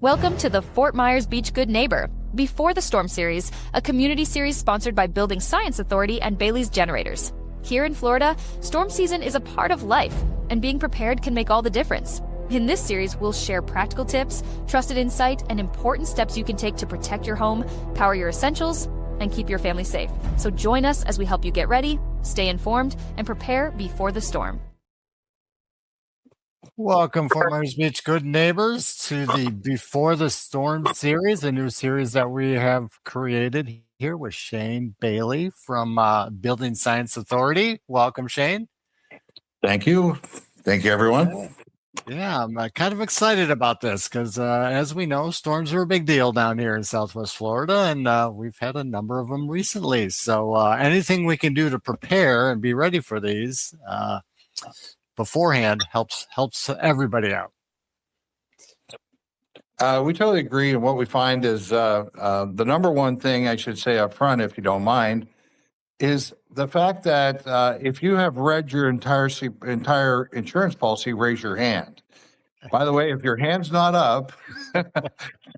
Welcome to the Fort Myers Beach Good Neighbor Before the Storm series, a community series sponsored by Building Science Authority and Bailey's Generators. Here in Florida, storm season is a part of life, and being prepared can make all the difference. In this series, we'll share practical tips, trusted insight, and important steps you can take to protect your home, power your essentials, and keep your family safe. So join us as we help you get ready, stay informed, and prepare before the storm. Welcome, Fort Myers Beach Good Neighbors, to the Before the Storm series, a new series that we have created here with Shane Bailey from Building Science Authority. Welcome, Shane. Thank you. Thank you, everyone. Yeah, I'm kind of excited about this because, as we know, storms are a big deal down here in Southwest Florida, and we've had a number of them recently. So anything we can do to prepare and be ready for these beforehand helps everybody out. We totally agree. And what we find is the number one thing I should say up front, if you don't mind, is the fact that if you have read your entire insurance policy, raise your hand. By the way, if your hand's not up,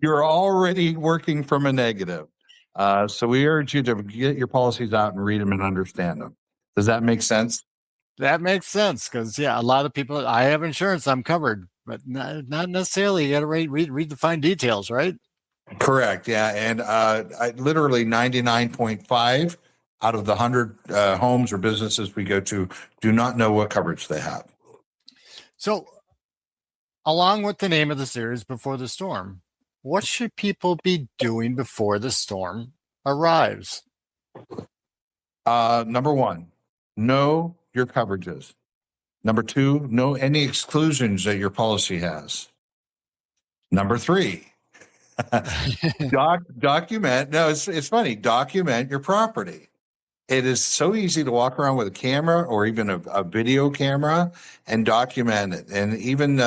you're already working from a negative. So we urge you to get your policies out and read them and understand them. Does that make sense? That makes sense because, yeah, a lot of people, I have insurance, I'm covered, but not necessarily. You got to read the fine details, right? Correct. Yeah. And I literally 99.5 out of the 100 homes or businesses we go to do not know what coverage they have. So along with the name of the series, Before the Storm, what should people be doing before the storm arrives? Number one, know your coverages. Number two, know any exclusions that your policy has. Number three, document. No, it's funny. Document your property. It is so easy to walk around with a camera or even a video camera and document it. And even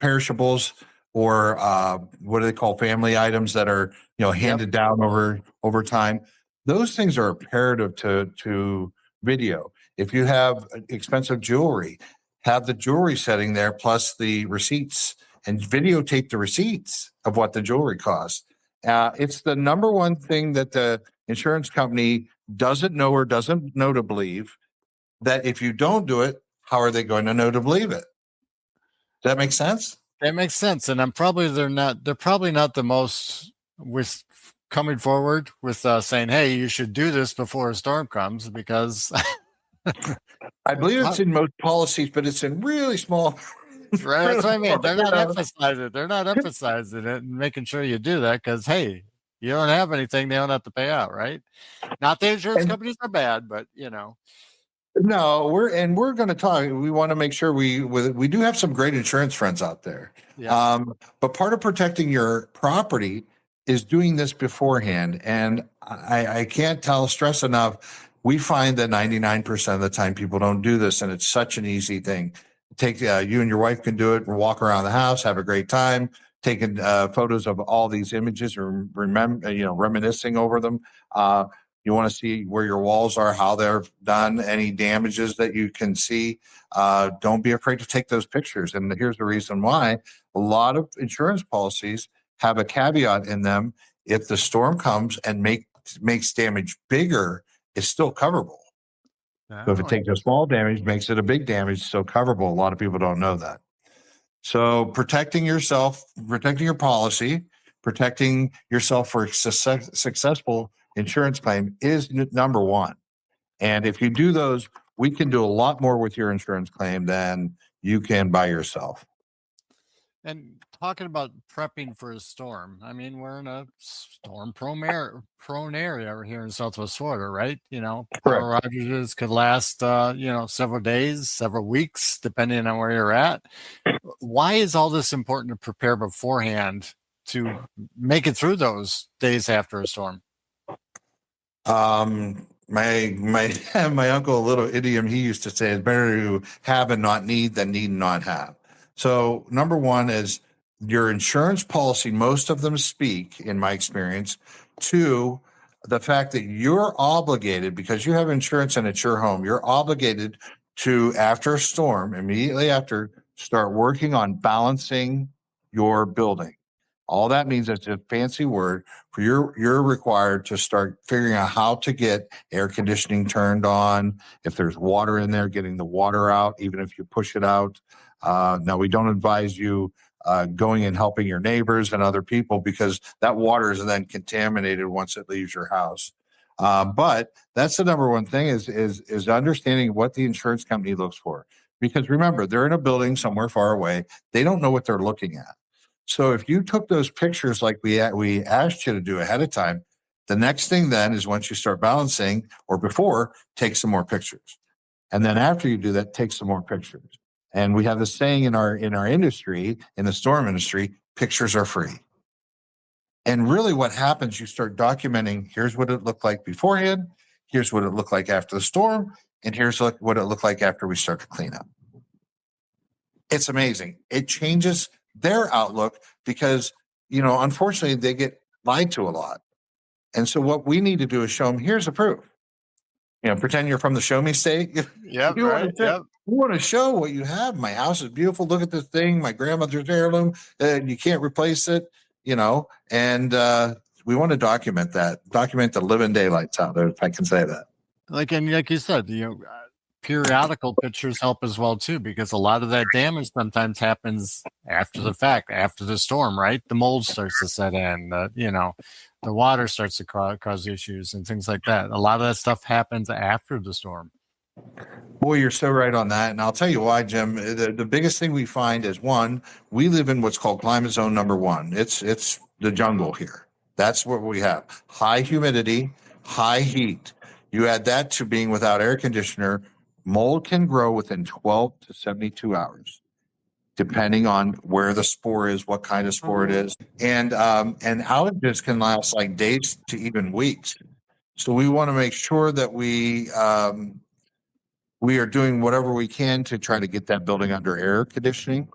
perishables or what do they call family items that are handed down over time. Those things are imperative to video. If you have expensive jewelry, have the jewelry setting there plus the receipts and videotape the receipts of what the jewelry costs. It's the number one thing that the insurance company doesn't know or doesn't know to believe, that if you don't do it, how are they going to know to believe it? Does that make sense? That makes sense. And they're probably not the most with coming forward with saying, hey, you should do this before a storm comes, because I believe it's in most policies, but it's in really small. Right, that's what I mean. They're not emphasizing. They're not emphasizing it and making sure you do that because, hey, you don't have anything, they don't have to pay out, right? Not the insurance companies are bad, but No, we're going to talk. We want to make sure we do have some great insurance friends out there. Yeah. But part of protecting your property is doing this beforehand, and I can't stress enough. We find that 99% of the time people don't do this, and it's such an easy thing. Take you and your wife can do it. Walk around the house, have a great time, taking photos of all these images, or reminiscing over them. You want to see where your walls are, how they're done, any damages that you can see. Don't be afraid to take those pictures. And here's the reason why: a lot of insurance policies have a caveat in them. If the storm comes and makes damage bigger, it's still coverable. So if it takes a small damage, makes it a big damage, still coverable. A lot of people don't know that. So protecting yourself, protecting your policy, protecting yourself for successful insurance claim is number one. And if you do those, we can do a lot more with your insurance claim than you can by yourself. And talking about prepping for a storm, I mean, we're in a storm-prone area here in Southwest Florida, right? Power outages could last, several days, several weeks, depending on where you're at. Why is all this important to prepare beforehand to make it through those days after a storm? My uncle, a little idiom he used to say, is better to have and not need than need and not have. So number one is your insurance policy. Most of them speak, in my experience, to the fact that you're obligated, because you have insurance and it's your home, you're obligated to, after a storm, immediately after, start working on balancing your building. All that means is a fancy word for you're required to start figuring out how to get air conditioning turned on. If there's water in there, getting the water out, even if you push it out. Now, we don't advise you going and helping your neighbors and other people because that water is then contaminated once it leaves your house. But that's the number one thing is understanding what the insurance company looks for. Because remember, they're in a building somewhere far away. They don't know what they're looking at. So if you took those pictures like we asked you to do ahead of time, the next thing then is once you start balancing or before, take some more pictures. And then after you do that, take some more pictures. And we have this saying in our industry, in the storm industry, pictures are free. And really what happens, you start documenting, here's what it looked like beforehand, here's what it looked like after the storm, and here's what it looked like after we start to clean up. It's amazing. It changes their outlook because, unfortunately, they get lied to a lot. And so what we need to do is show them, here's the proof. Pretend you're from the show me state. Yeah, right. Yep. You want to show what you have. My house is beautiful. Look at this thing. My grandmother's heirloom. You can't replace it, and we want to document the living daylights out there, if I can say that. Like you said, periodical pictures help as well too, because a lot of that damage sometimes happens after the fact, after the storm, right? The mold starts to set in, the water starts to cause issues and things like that. A lot of that stuff happens after the storm. Boy, you're so right on that. And I'll tell you why, Jim. The biggest thing we find is, one, we live in what's called climate zone number 1. It's the jungle here. That's what we have. High humidity, high heat. You add that to being without air conditioner, mold can grow within 12 to 72 hours, depending on where the spore is, what kind of spore it is. And outages can last like days to even weeks. So we want to make sure that we are doing whatever we can to try to get that building under air conditioning,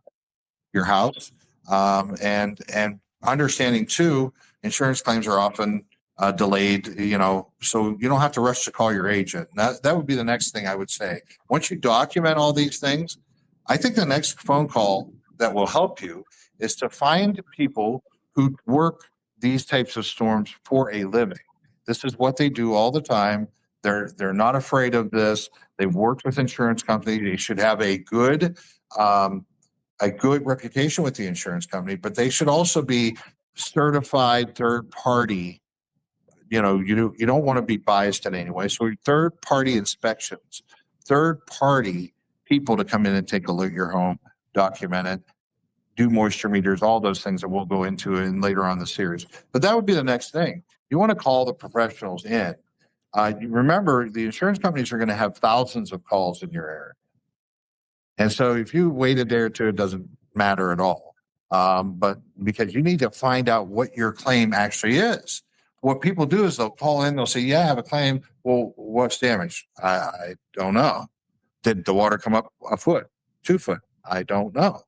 your house. And understanding too, insurance claims are often delayed, so you don't have to rush to call your agent. That would be the next thing I would say. Once you document all these things, I think the next phone call that will help you is to find people who work these types of storms for a living. This is what they do all the time. They're not afraid of this. They've worked with insurance companies. They should have a good reputation with the insurance company, but they should also be certified third party. You don't want to be biased in any way. So third party inspections, third party people to come in and take a look at your home, document it, do moisture meters, all those things that we'll go into in later on the series. But that would be the next thing. You want to call the professionals in. Remember, the insurance companies are going to have thousands of calls in your area. And so if you wait a day or two, it doesn't matter at all. But because you need to find out what your claim actually is. What people do is they'll call in, they'll say, yeah, I have a claim. Well, what's damaged? I don't know. Did the water come up a foot, 2 foot? I don't know.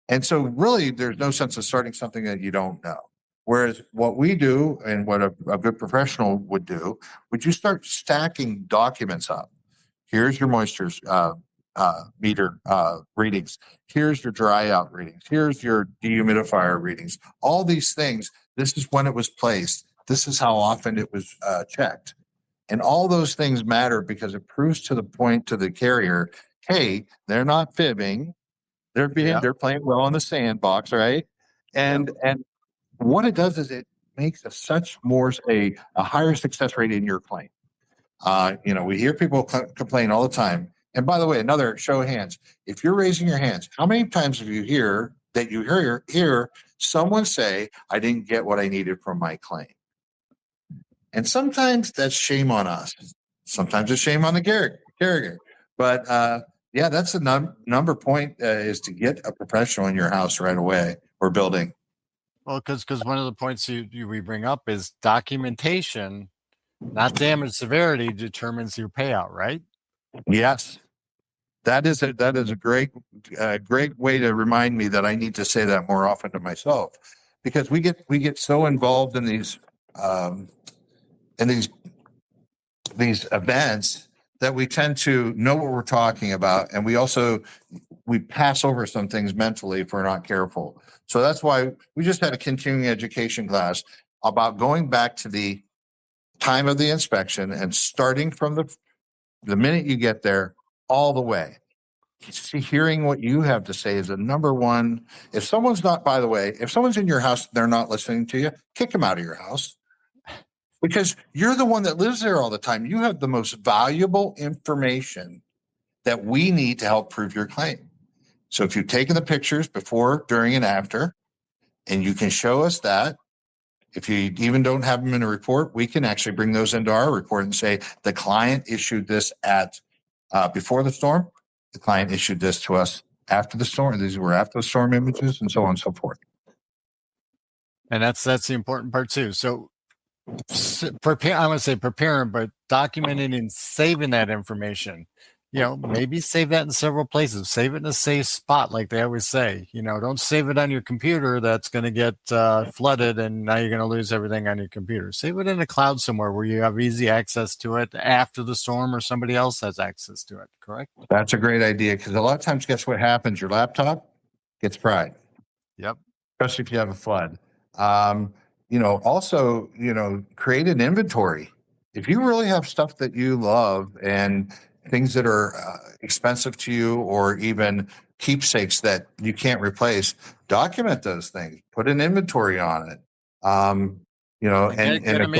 And so really there's no sense of starting something that you don't know. Whereas what we do and what a good professional would do, would you start stacking documents up? Here's your moisture meter readings. Here's your dry out readings. Here's your dehumidifier readings. All these things, this is when it was placed. This is how often it was checked. And all those things matter because it proves to the point to the carrier, hey, they're not fibbing. They're playing well in the sandbox, right? And what it does is it makes a higher success rate in your claim. We hear people complain all the time. And by the way, another show of hands. If you're raising your hands, how many times have you hear someone say, I didn't get what I needed from my claim? And sometimes that's shame on us. Sometimes it's shame on the carrier. But that's the number point is to get a professional in your house right away or building. Well, because one of the points we bring up is documentation, not damage severity, determines your payout, right? Yes, that is a great way to remind me that I need to say that more often to myself, because we get so involved in these events that we tend to know what we're talking about, and we also we pass over some things mentally if we're not careful. So that's why we just had a continuing education class about going back to the time of the inspection and starting from the minute you get there all the way. See, hearing what you have to say is the number one. If someone's not, by the way, if someone's in your house, they're not listening to you, kick them out of your house. Because you're the one that lives there all the time. You have the most valuable information that we need to help prove your claim. So if you've taken the pictures before, during, and after, and you can show us that, if you even don't have them in a report, we can actually bring those into our report and say the client issued this at before the storm. The client issued this to us after the storm. These were after the storm images, and so on and so forth. And that's the important part too. So prepare, I want to say preparing, but documenting and saving that information. Maybe save that in several places. Save it in a safe spot, like they always say. Don't save it on your computer. That's going to get flooded, and now you're going to lose everything on your computer. Save it in a cloud somewhere where you have easy access to it after the storm, or somebody else has access to it. Correct? That's a great idea, because a lot of times, guess what happens? Your laptop gets fried. Yep. Especially if you have a flood. Also, create an inventory. If you really have stuff that you love and things that are expensive to you, or even keepsakes that you can't replace, document those things, put an inventory on it. And get them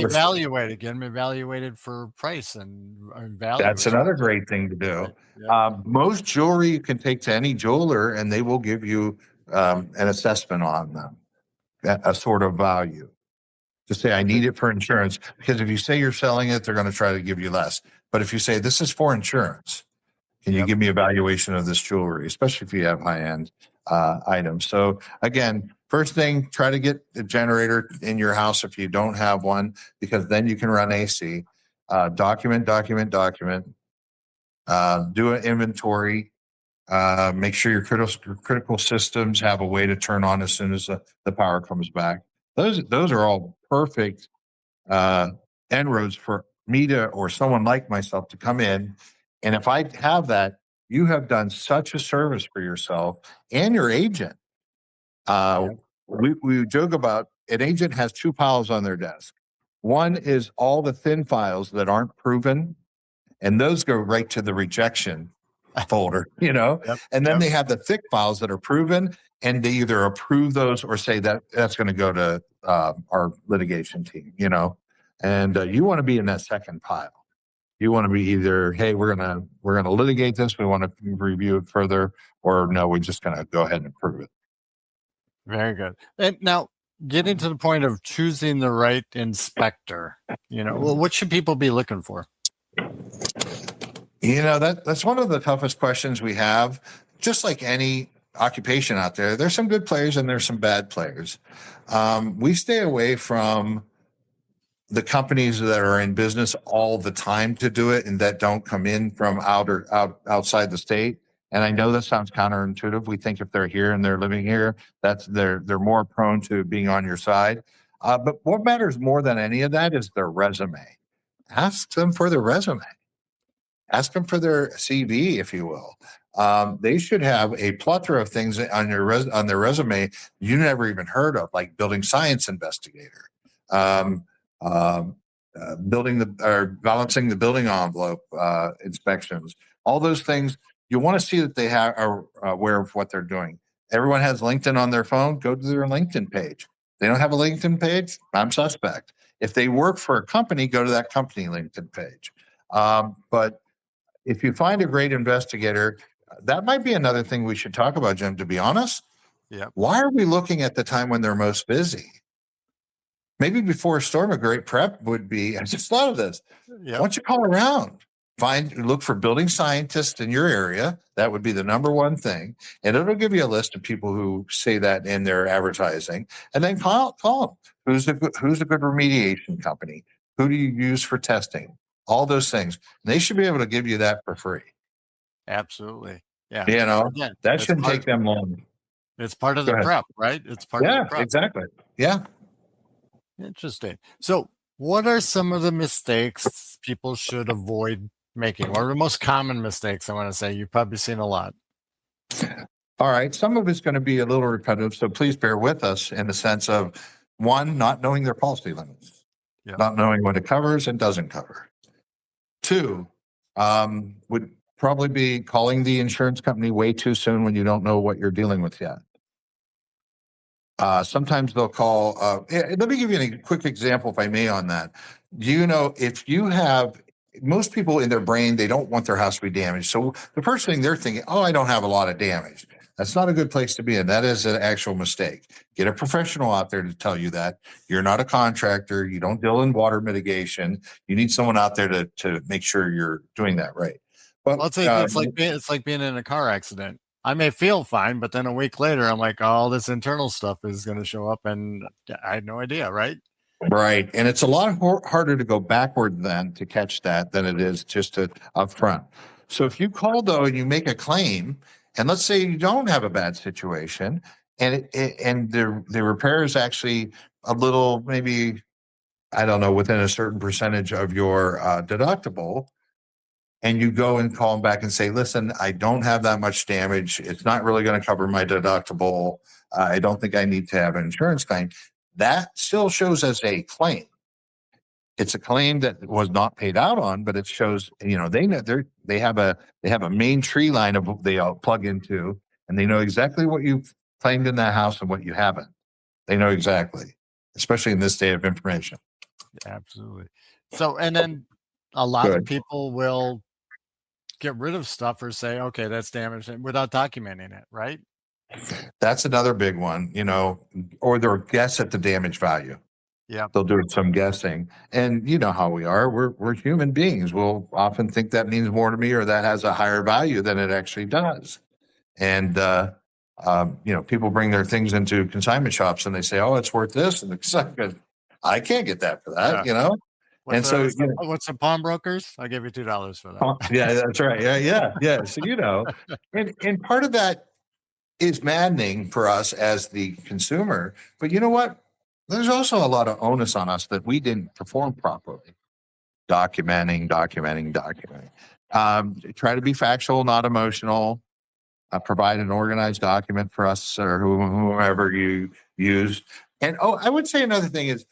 evaluated, for price and value. That's another great thing to do. Right. Most jewelry you can take to any jeweler, and they will give you an assessment on them, a sort of value. To say, I need it for insurance, because if you say you're selling it, they're going to try to give you less. But if you say, this is for insurance, can you give me a valuation of this jewelry, especially if you have high-end items? So again, first thing, try to get a generator in your house if you don't have one, because then you can run AC. Document. Do an inventory. Make sure your critical systems have a way to turn on as soon as the power comes back. Those are all perfect inroads for me or someone like myself to come in. And if I have that, you have done such a service for yourself and your agent. We joke about an agent has two piles on their desk. One is all the thin files that aren't proven, and those go right to the rejection folder, and then they have the thick files that are proven, and they either approve those or say that's going to go to our litigation team, and you want to be in that second pile. You want to be either, hey, we're gonna litigate this, we want to review it further, or no, we're just going to go ahead and approve it. Very good. And now, getting to the point of choosing the right inspector, what should people be looking for? That's one of the toughest questions we have. Just like any occupation out there, there's some good players and there's some bad players. We stay away from the companies that are in business all the time to do it and that don't come in from outside the state. And I know that sounds counterintuitive. We think if they're here and they're living here, they're more prone to being on your side. But what matters more than any of that is their resume. Ask them for their resume. Ask them for their CV, if you will. They should have a plethora of things on their resume you never even heard of, like building science investigator, balancing the building envelope inspections. All those things, you want to see that they are aware of what they're doing. Everyone has LinkedIn on their phone. Go to their LinkedIn page. They don't have a LinkedIn page, I'm suspect. If they work for a company, go to that company LinkedIn page. But if you find a great investigator, that might be another thing we should talk about, Jim, to be honest. Yeah. Why are we looking at the time when they're most busy? Maybe before a storm, a great prep would be, I just thought of this. Yep. Why don't you call around? Look for building scientists in your area. That would be the number one thing. And it'll give you a list of people who say that in their advertising. And then call them. Who's a good remediation company? Who do you use for testing? All those things. And they should be able to give you that for free. Absolutely. Yeah. Again, that shouldn't take them long. It's part of the prep, right? It's part of the prep. Yeah, exactly. Yeah. Interesting. So what are some of the mistakes people should avoid making? What are the most common mistakes? I want to say you've probably seen a lot. All right. Some of it's going to be a little repetitive, so please bear with us in the sense of one, not knowing their policy limits, not knowing what it covers and doesn't cover. Two, would probably be calling the insurance company way too soon when you don't know what you're dealing with yet. Sometimes they'll call. Let me give you a quick example, if I may, on that. Do you know if you have most people in their brain, they don't want their house to be damaged. So the first thing they're thinking, oh, I don't have a lot of damage. That's not a good place to be in. That is an actual mistake. Get a professional out there to tell you that. You're not a contractor. You don't deal in water mitigation. You need someone out there to make sure you're doing that right. But well, it's like being in a car accident. I may feel fine, but then a week later, I'm like, all this internal stuff is going to show up, and I had no idea, right? Right. And it's a lot harder to go backward then to catch that than it is just to up front. So if you call, though, and you make a claim, and let's say you don't have a bad situation, and the repair is actually a little, maybe, I don't know, within a certain percentage of your deductible, and you go and call them back and say, listen, I don't have that much damage. It's not really going to cover my deductible. I don't think I need to have an insurance claim. That still shows as a claim. It's a claim that was not paid out on, but it shows, you know, they have a main tree line of they all plug into, and they know exactly what you've claimed in that house and what you haven't. They know exactly, especially in this day of information. Absolutely. So, and then a lot of people will get rid of stuff or say, okay, that's damaged without documenting it, right? That's another big one, you know, or they'll guess at the damage value. Yeah. They'll do some guessing. And you know how we are. We're human beings. We'll often think that means more to me or that has a higher value than it actually does. And, you know, people bring their things into consignment shops and they say, oh, it's worth this. And it's like, I can't get that for that, you know? What's the pawnbrokers? I'll give you $2 for that. Yeah, that's right. Yeah. So, you know, and part of that is maddening for us as the consumer. But you know what? There's also a lot of onus on us that we didn't perform properly. Documenting. Try to be factual, not emotional. Provide an organized document for us or whomever you use. And I would say another thing is,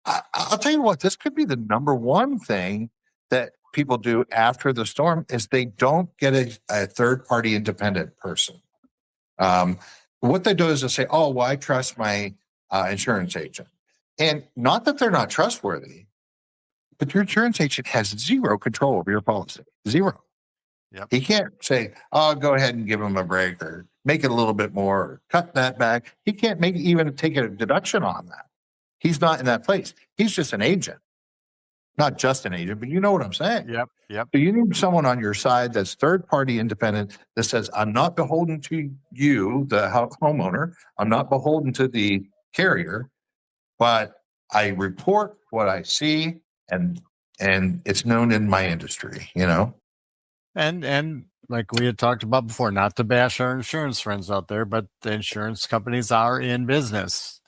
I'll tell you what, this could be the number one thing that people do after the storm is they don't get a third-party independent person. What they do is they say, oh, well, I trust my insurance agent. And not that they're not trustworthy, but your insurance agent has zero control over your policy. Zero. Yep. He can't say, oh, go ahead and give him a break or make it a little bit more or cut that back. He can't even take a deduction on that. He's not in that place. He's just an agent. Not just an agent, but you know what I'm saying. Yep. So you need someone on your side that's third-party independent that says, I'm not beholden to you, the homeowner. I'm not beholden to the carrier, but I report what I see, and it's known in my industry, you know? And like we had talked about before, not to bash our insurance friends out there, but the insurance companies are in business.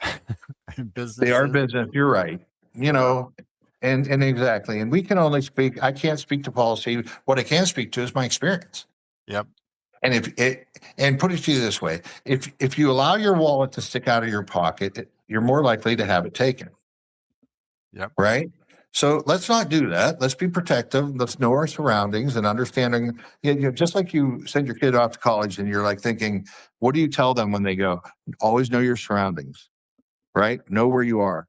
They are business. You're right. You know, and exactly. And we can only speak. I can't speak to policy. What I can speak to is my experience. Yep. And put it to you this way: if you allow your wallet to stick out of your pocket, you're more likely to have it taken. Yep. Right. So let's not do that. Let's be protective. Let's know our surroundings and understanding. You know, just like you send your kid off to college and you're like thinking, what do you tell them when they go? Always know your surroundings, right? Know where you are.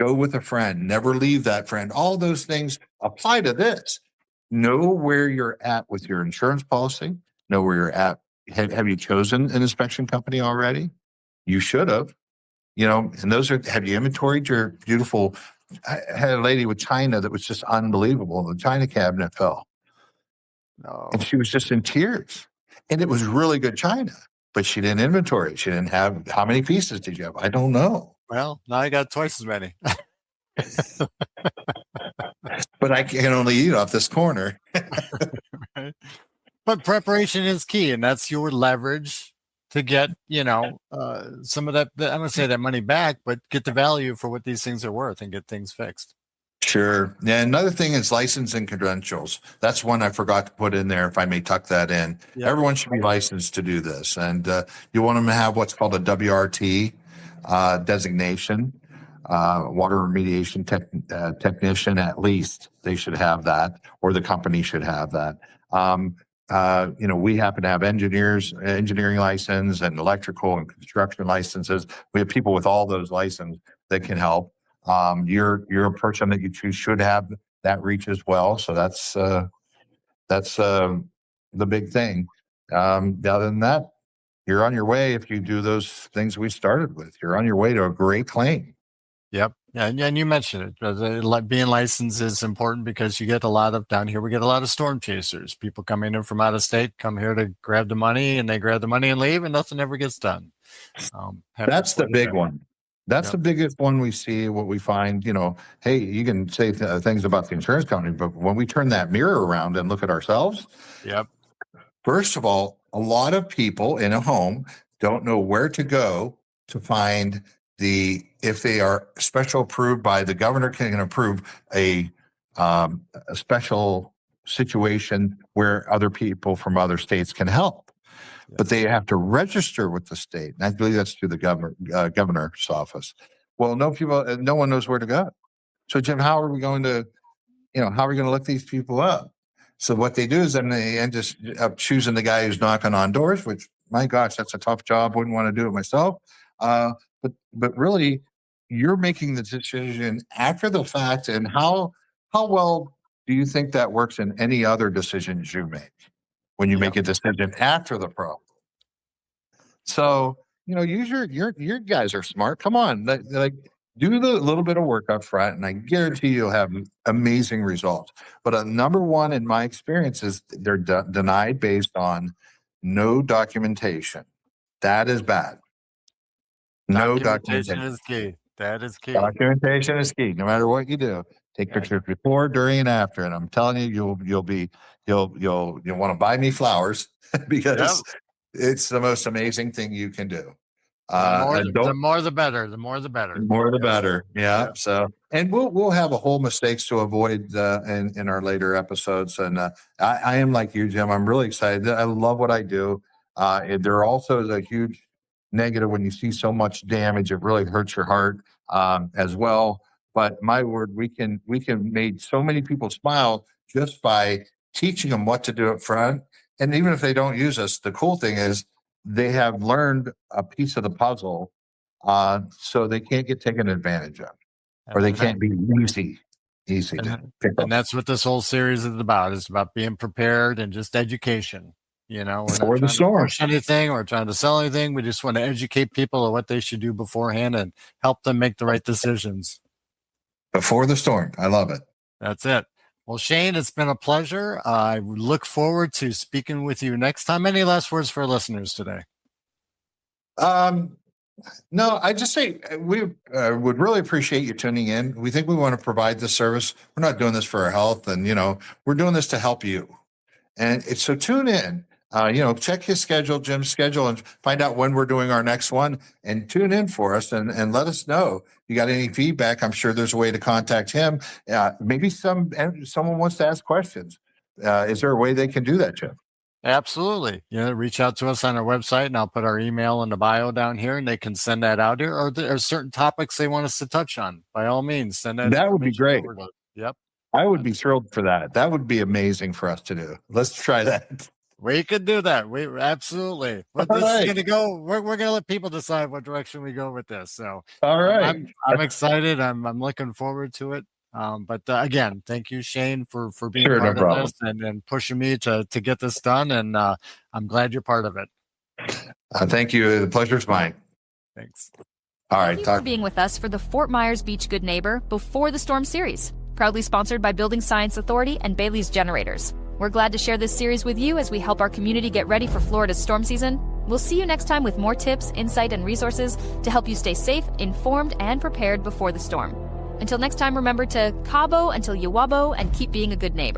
Go with a friend. Never leave that friend. All those things apply to this. Know where you're at with your insurance policy. Know where you're at. Have you chosen an inspection company already? You should have. You know, and have you inventoried your beautiful? I had a lady with China that was just unbelievable. The China cabinet fell. No. And she was just in tears. And it was really good China, but she didn't inventory it. She didn't have, how many pieces did you have? I don't know. Well, now I got twice as many. But I can only eat off this corner. Right. But preparation is key, and that's your leverage to get, you know, some of that, I'm going to say that money back, but get the value for what these things are worth and get things fixed. Sure. And another thing is license and credentials. That's one I forgot to put in there. If I may tuck that in, Yep. Everyone should be licensed to do this, and you want them to have what's called a WRT designation, water remediation technician. At least they should have that, or the company should have that. We happen to have engineering license, and electrical and construction licenses. We have people with all those licenses that can help. You're a person that you choose should have that reach as well. So that's the big thing. Other than that, you're on your way. If you do those things we started with, you're on your way to a great claim. Yep. Yeah, and you mentioned it. Being licensed is important because you get a lot of, down here, we get a lot of storm chasers. People coming in from out of state, come here to grab the money, and they grab the money and leave, and nothing ever gets done. That's the big one. That's the biggest one we see, what we find, hey, you can say things about the insurance company, but when we turn that mirror around and look at ourselves, first of all, a lot of people in a home don't know where to go to find if they are special approved by the governor, can approve a special situation where other people from other states can help. But they have to register with the state. And I believe that's through the governor's office. Well, no one knows where to go. So Jim, how are we going to look these people up? So what they do is then they end up choosing the guy who's knocking on doors, which, my gosh, that's a tough job. Wouldn't want to do it myself. But really, you're making the decision after the fact. And how well do you think that works in any other decisions you make? When you make a decision after the problem. So, use your guys are smart. Come on, do the little bit of work up front, and I guarantee you'll have amazing results. But number one, in my experience, is they're denied based on no documentation. That is bad. No documentation is key. That is key. Documentation is key. No matter what you do, take pictures before, during, and after. And I'm telling you, you'll want to buy me flowers because it's the most amazing thing you can do. The more the better. The more the better. The more the better. Yeah. So, and we'll have a whole mistakes to avoid in our later episodes. And I am like you, Jim. I'm really excited. I love what I do. There also is a huge negative when you see so much damage. It really hurts your heart as well. But my word, we can make so many people smile just by teaching them what to do up front. And even if they don't use us, the cool thing is they have learned a piece of the puzzle, so they can't get taken advantage of, or they can't be easy to pick up. And that's what this whole series is about. It's about being prepared and just education. We're not trying to push anything or trying to sell anything. We just want to educate people on what they should do beforehand and help them make the right decisions. Before the storm. I love it. That's it. Well, Shane, it's been a pleasure. I look forward to speaking with you next time. Any last words for our listeners today? No, I just say we would really appreciate you tuning in. We think we want to provide this service. We're not doing this for our health, and we're doing this to help you. And so tune in. Check his schedule, Jim's schedule, and find out when we're doing our next one, and tune in for us and let us know. You got any feedback? I'm sure there's a way to contact him. Maybe someone wants to ask questions. Is there a way they can do that, Jim? Absolutely. Reach out to us on our website, and I'll put our email in the bio down here, and they can send that out here. Or there are certain topics they want us to touch on. By all means, send that. That would be great. Yep. I would be thrilled for that. That would be amazing for us to do. Let's try that. We could do that. We absolutely. But this is going to go. We're going to let people decide what direction we go with this. So, all right. I'm excited. I'm looking forward to it. But again, thank you, Shane, for being part of this and pushing me to get this done. And I'm glad you're part of it. Thank you. The pleasure's mine. Thanks. All right. Thank you for being with us for the Fort Myers Beach Good Neighbor Before the Storm series, proudly sponsored by Building Science Authority and Bailey's Generators. We're glad to share this series with you as we help our community get ready for Florida's storm season. We'll see you next time with more tips, insight, and resources to help you stay safe, informed, and prepared before the storm. Until next time, remember to Cabo until you wabo and keep being a good neighbor.